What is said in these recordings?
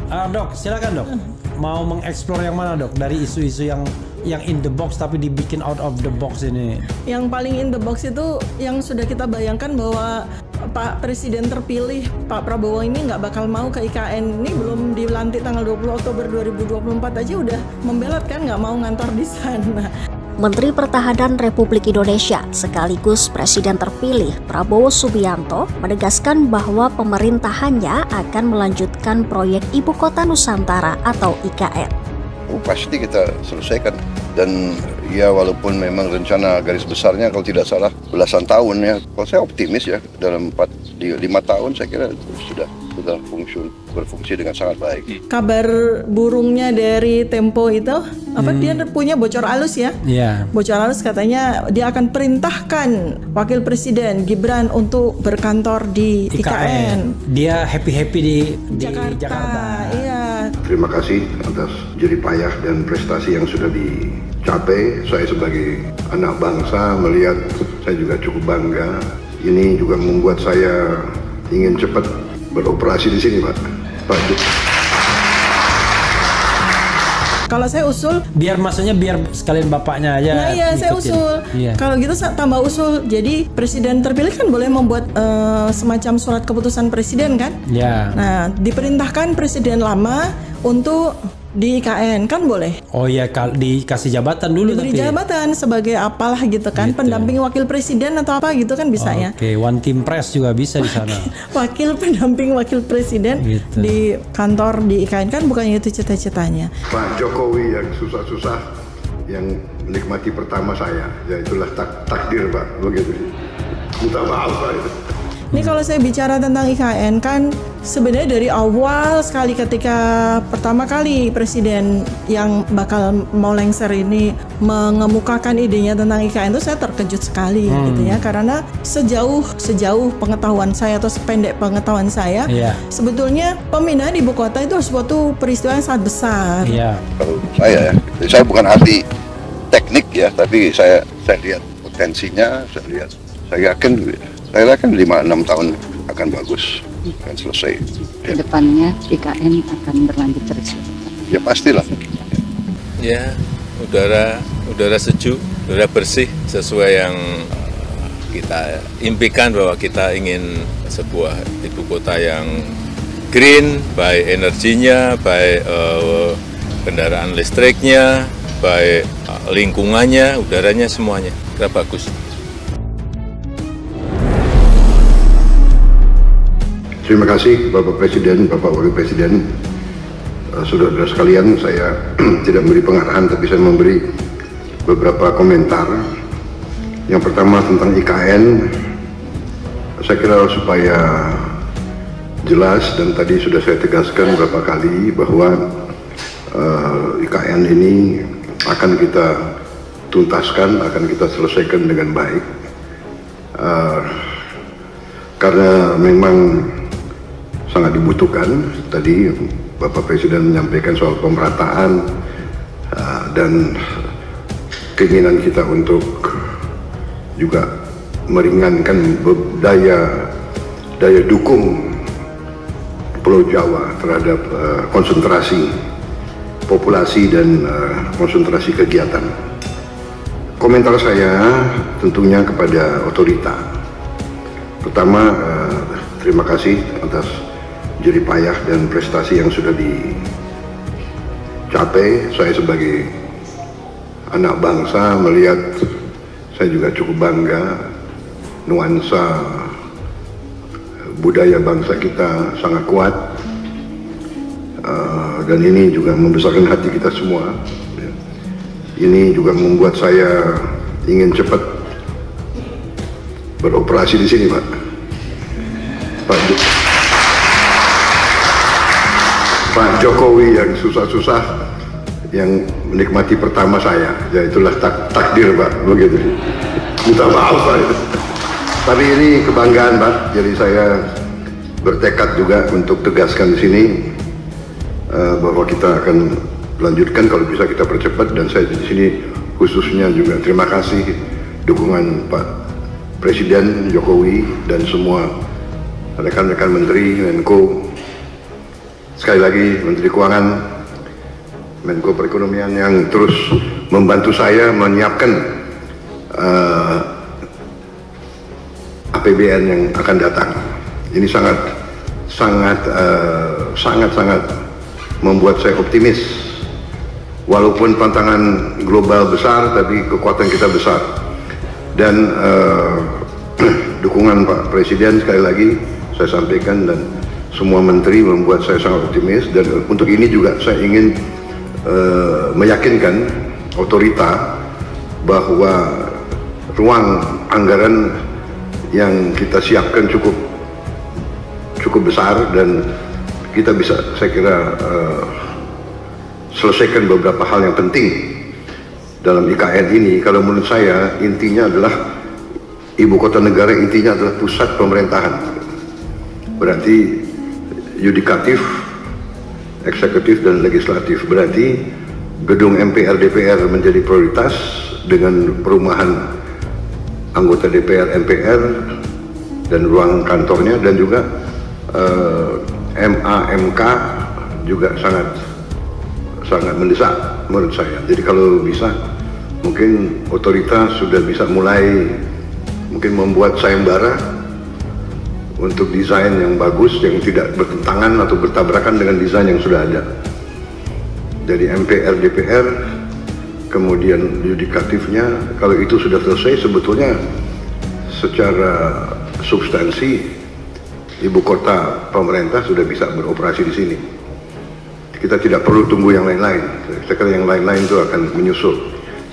Dok, silakan dok. Mau mengeksplor yang mana dok? Dari isu-isu yang in the box tapi dibikin out of the box ini. Yang paling in the box itu yang sudah kita bayangkan bahwa Pak Presiden terpilih Pak Prabowo ini nggak bakal mau ke IKN. Ini belum dilantik tanggal 20 Oktober 2024 aja udah membelat kan, nggak mau ngantor di sana. Menteri Pertahanan Republik Indonesia sekaligus Presiden terpilih Prabowo Subianto menegaskan bahwa pemerintahannya akan melanjutkan proyek Ibu Kota Nusantara atau IKN. Pasti kita selesaikan, dan ya walaupun memang rencana garis besarnya kalau tidak salah belasan tahun ya, kalau saya optimis ya dalam 5 tahun saya kira sudah berfungsi dengan sangat baik. Kabar burungnya dari Tempo itu dia punya bocor halus ya. Bocor halus katanya dia akan perintahkan Wakil Presiden Gibran untuk berkantor di IKN. Dia happy di Jakarta. Iya. Terima kasih atas jerih payah dan prestasi yang sudah dicapai. Saya sebagai anak bangsa melihat saya juga cukup bangga. Ini juga membuat saya ingin cepat beroperasi di sini, Pak. Kalau saya usul, biar sekalian bapaknya aja. Nah iya, saya usul. Iya. Kalau gitu tambah usul. Jadi presiden terpilih kan boleh membuat semacam surat keputusan presiden kan? Iya. Nah, diperintahkan presiden lama untuk di IKN kan boleh. Oh iya, dikasih jabatan dulu. Diberi jabatan sebagai apalah gitu kan, pendamping wakil presiden atau apa gitu kan bisa ya. Oke, one team press juga bisa di sana. Pendamping wakil presiden gitu. Di kantor di IKN kan bukannya itu cita-citanya. Pak Jokowi yang susah-susah yang menikmati pertama saya, ya itulah takdir Pak, begitu. Minta maaf Pak itu. Ini kalau saya bicara tentang IKN kan sebenarnya dari awal sekali ketika pertama kali presiden yang bakal mau lengser ini mengemukakan idenya tentang IKN itu saya terkejut sekali gitu ya, karena sejauh pengetahuan saya atau sependek pengetahuan saya sebetulnya pemindahan ibu kota itu suatu peristiwa yang sangat besar. Kalau saya bukan ahli teknik ya, tapi saya lihat potensinya, saya yakin 5-6 tahun akan bagus, akan selesai. Kedepannya IKN akan berlanjut terus. Ya pastilah. Ya, udara sejuk, udara bersih sesuai yang kita impikan, bahwa kita ingin sebuah ibu kota yang green, baik energinya, baik kendaraan listriknya, baik lingkungannya, udaranya, semuanya. Kira bagus. Terima kasih Bapak Presiden, Bapak Wakil Presiden, saudara-saudara sekalian. Saya tidak memberi pengarahan, tapi saya memberi beberapa komentar. Yang pertama tentang IKN, saya kira supaya jelas, dan tadi sudah saya tegaskan beberapa kali bahwa IKN ini akan kita tuntaskan, akan kita selesaikan dengan baik, karena memang sangat dibutuhkan. Tadi Bapak Presiden menyampaikan soal pemerataan dan keinginan kita untuk juga meringankan daya dukung Pulau Jawa terhadap konsentrasi populasi dan konsentrasi kegiatan. Komentar saya tentunya kepada otorita. Pertama, terima kasih atas jerih payah dan prestasi yang sudah dicapai. Saya sebagai anak bangsa melihat saya juga cukup bangga. Nuansa budaya bangsa kita sangat kuat, dan ini juga membesarkan hati kita semua. Ini juga membuat saya ingin cepat beroperasi di sini, Pak. Pak Jokowi yang susah-susah yang menikmati pertama saya, ya itulah takdir Pak, begitu. Minta maaf Pak. Tapi ini kebanggaan Pak, jadi saya bertekad juga untuk tegaskan di sini bahwa kita akan lanjutkan, kalau bisa kita percepat. Dan saya di sini khususnya juga terima kasih dukungan Pak Presiden Jokowi dan semua rekan-rekan Menteri, Menko, sekali lagi Menteri Keuangan, Menko Perekonomian yang terus membantu saya menyiapkan APBN yang akan datang. Ini sangat membuat saya optimis. Walaupun tantangan global besar, tapi kekuatan kita besar. Dan dukungan Pak Presiden sekali lagi saya sampaikan, dan semua menteri membuat saya sangat optimis. Dan untuk ini juga saya ingin meyakinkan otorita bahwa ruang anggaran yang kita siapkan cukup besar, dan kita bisa, saya kira, selesaikan beberapa hal yang penting dalam IKN ini. Kalau menurut saya intinya adalah ibu kota negara, intinya adalah pusat pemerintahan. Berarti yudikatif, eksekutif, dan legislatif. Berarti gedung MPR DPR menjadi prioritas dengan perumahan anggota DPR MPR dan ruang kantornya, dan juga MA/MK juga sangat mendesak menurut saya. Jadi kalau bisa, mungkin otoritas sudah bisa mulai mungkin membuat sayembara untuk desain yang bagus, yang tidak bertentangan atau bertabrakan dengan desain yang sudah ada. Jadi MPR DPR, kemudian yudikatifnya, kalau itu sudah selesai, sebetulnya secara substansi ibu kota pemerintah sudah bisa beroperasi di sini. Kita tidak perlu tunggu yang lain-lain. Saya kira yang lain-lain itu akan menyusul.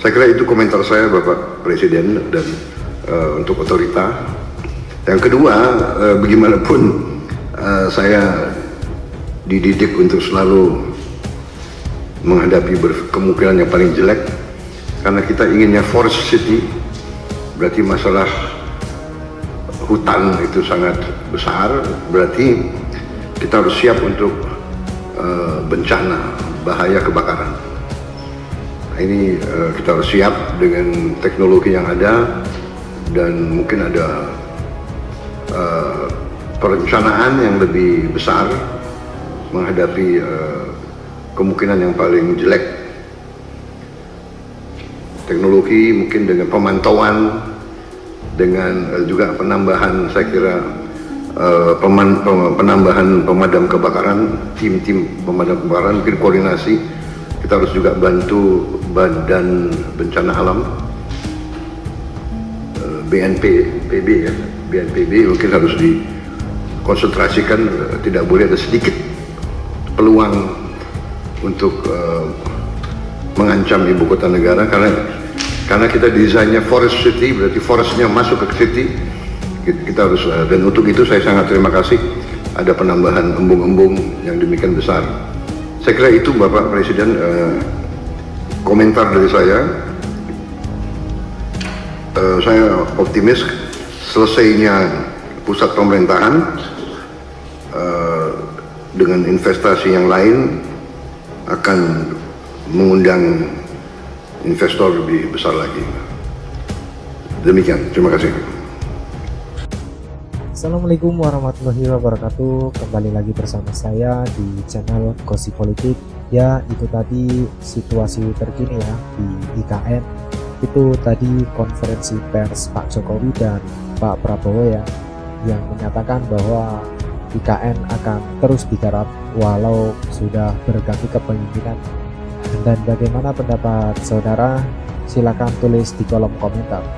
Saya kira itu komentar saya, Bapak Presiden, dan untuk otorita. Yang kedua, bagaimanapun saya dididik untuk selalu menghadapi kemungkinan yang paling jelek, karena kita inginnya forest city. Berarti masalah hutan itu sangat besar, berarti kita harus siap untuk bencana, bahaya kebakaran. Nah, ini kita harus siap dengan teknologi yang ada, dan mungkin ada perencanaan yang lebih besar menghadapi kemungkinan yang paling jelek. Teknologi mungkin dengan pemantauan, dengan juga penambahan, saya kira penambahan pemadam kebakaran, tim-tim pemadam kebakaran, mungkin koordinasi. Kita harus juga bantu Badan Bencana Alam, BNPB ya, BNPB mungkin harus dikonsentrasikan. Tidak boleh ada sedikit peluang untuk mengancam ibu kota negara, karena kita desainnya forest city, berarti forestnya masuk ke city. Kita harus, dan untuk itu saya sangat terima kasih ada penambahan embung-embung yang demikian besar. Saya kira itu, Bapak Presiden, komentar dari saya. Saya optimis selesainya pusat pemerintahan dengan investasi yang lain akan mengundang investor lebih besar lagi. Demikian, terima kasih. Assalamualaikum warahmatullahi wabarakatuh. Kembali lagi bersama saya di channel Gosip Politik. Ya, itu tadi situasi terkini ya di IKN. Itu tadi konferensi pers Pak Jokowi dan Pak Prabowo ya, yang menyatakan bahwa IKN akan terus digarap walau sudah berganti kepemimpinan. Dan bagaimana pendapat saudara? Silakan tulis di kolom komentar.